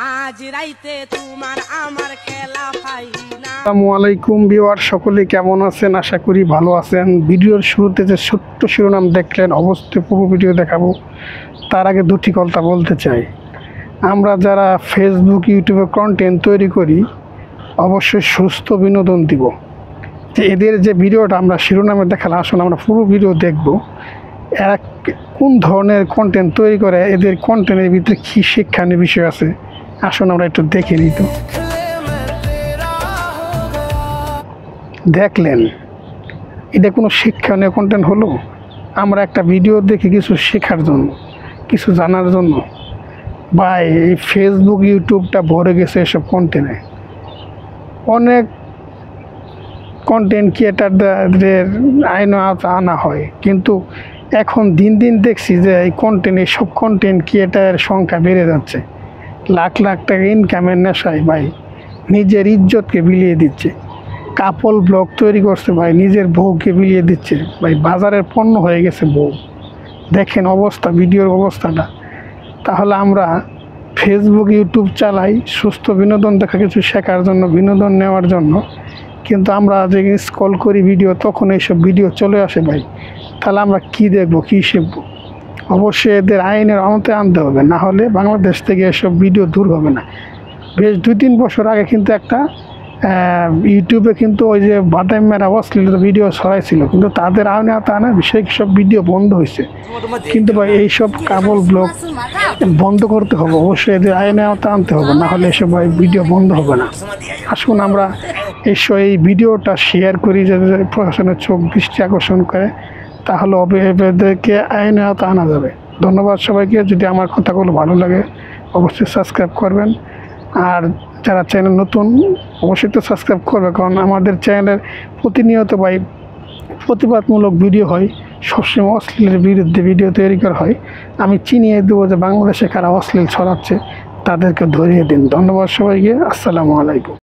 আজ রাইতে তোমার আমার খেলা ফাইনা। আসসালামু আলাইকুম ভিউয়ার, সকলে কেমন আছেন? আশা করি ভালো আছেন। ভিডিওর শুরুতে যে ছোট্ট শিরোনাম দেখলেন, অবশ্যই পুরো ভিডিও দেখাবো। তার আগে দুটি কথা বলতে চাই। আমরা যারা ফেসবুক ইউটিউবে কন্টেন্ট তৈরি করি, অবশ্যই সুস্থ বিনোদন দিব। যে এদের যে ভিডিওটা আমরা শিরোনামে দেখালাম, আসলে আমরা পুরো ভিডিও দেখব। এরা কোন ধরনের কন্টেন্ট তৈরি করে, এদের কন্টেন্টের ভিতরে কী শিক্ষণীয় বিষয় আছে, আসুন আমরা একটু দেখে নিই। তো দেখলেন, এটা কোনো শিক্ষণীয় কন্টেন্ট হলো? আমরা একটা ভিডিও দেখি কিছু শেখার জন্য, কিছু জানার জন্য, বা এই ফেসবুক ইউটিউবটা ভরে গেছে এসব কন্টেন্টে। অনেক কন্টেন্ট ক্রিয়েটারদের আইন আনা হয়, কিন্তু এখন দিন দিন দেখছি যে এই এইসব কন্টেন্ট ক্রিয়েটারের সংখ্যা বেড়ে যাচ্ছে। লাখ লাখ টাকা ইনকামের নেশায় ভাই নিজের ইজ্জতকে বিলিয়ে দিচ্ছে। কাপল ব্লগ তৈরি করছে ভাই, নিজের বউকে বিলিয়ে দিচ্ছে ভাই। বাজারের পণ্য হয়ে গেছে বউ। দেখেন অবস্থা, ভিডিওর অবস্থাটা। তাহলে আমরা ফেসবুক ইউটিউব চালাই সুস্থ বিনোদন দেখা, কিছু শেখার জন্য, বিনোদন নেওয়ার জন্য, কিন্তু আমরা যে স্ক্রল করি ভিডিও, তখন এইসব ভিডিও চলে আসে ভাই। তাহলে আমরা কি দেখবো, কি শিখবো? অবশ্যই এদের আইনের আওতায় আনতে হবে, না হলে বাংলাদেশ থেকে এসব ভিডিও দূর হবে না। বেশ 2-3 বছর আগে কিন্তু একটা ইউটিউবে কিন্তু ওই যে বাদাম মেরা অশ্লীল ভিডিও ছড়াইছিল, কিন্তু তাদের আইনে আনা সেই সব ভিডিও বন্ধ হয়েছে। কিন্তু ভাই এইসব কাপল ব্লগ বন্ধ করতে হবে, অবশ্যই এদের আইনে আওতায় আনতে হবে, না হলে এসব ভিডিও বন্ধ হবে না। আসুন আমরা এই ভিডিওটা শেয়ার করি, যাতে প্রশাসনের চোখ দৃষ্টি আকর্ষণ করে, তাহলে এদেরকে আইনে আওতায় আনা যাবে। ধন্যবাদ সবাইকে। যদি আমার কথাগুলো ভালো লাগে অবশ্যই সাবস্ক্রাইব করবেন, আর যারা চ্যানেল নতুন অবশ্যই তো সাবস্ক্রাইব করবে, কারণ আমাদের চ্যানেলের প্রতিনিয়ত ভাই প্রতিবাদমূলক ভিডিও হয়, সবসময় অশ্লীলের বিরুদ্ধে ভিডিও তৈরি করা হয়। আমি চিনিয়ে দেবো যে বাংলাদেশে কারা অশ্লীল ছড়াচ্ছে, তাদেরকে ধরিয়ে দিন। ধন্যবাদ সবাইকে। আসসালামু আলাইকুম।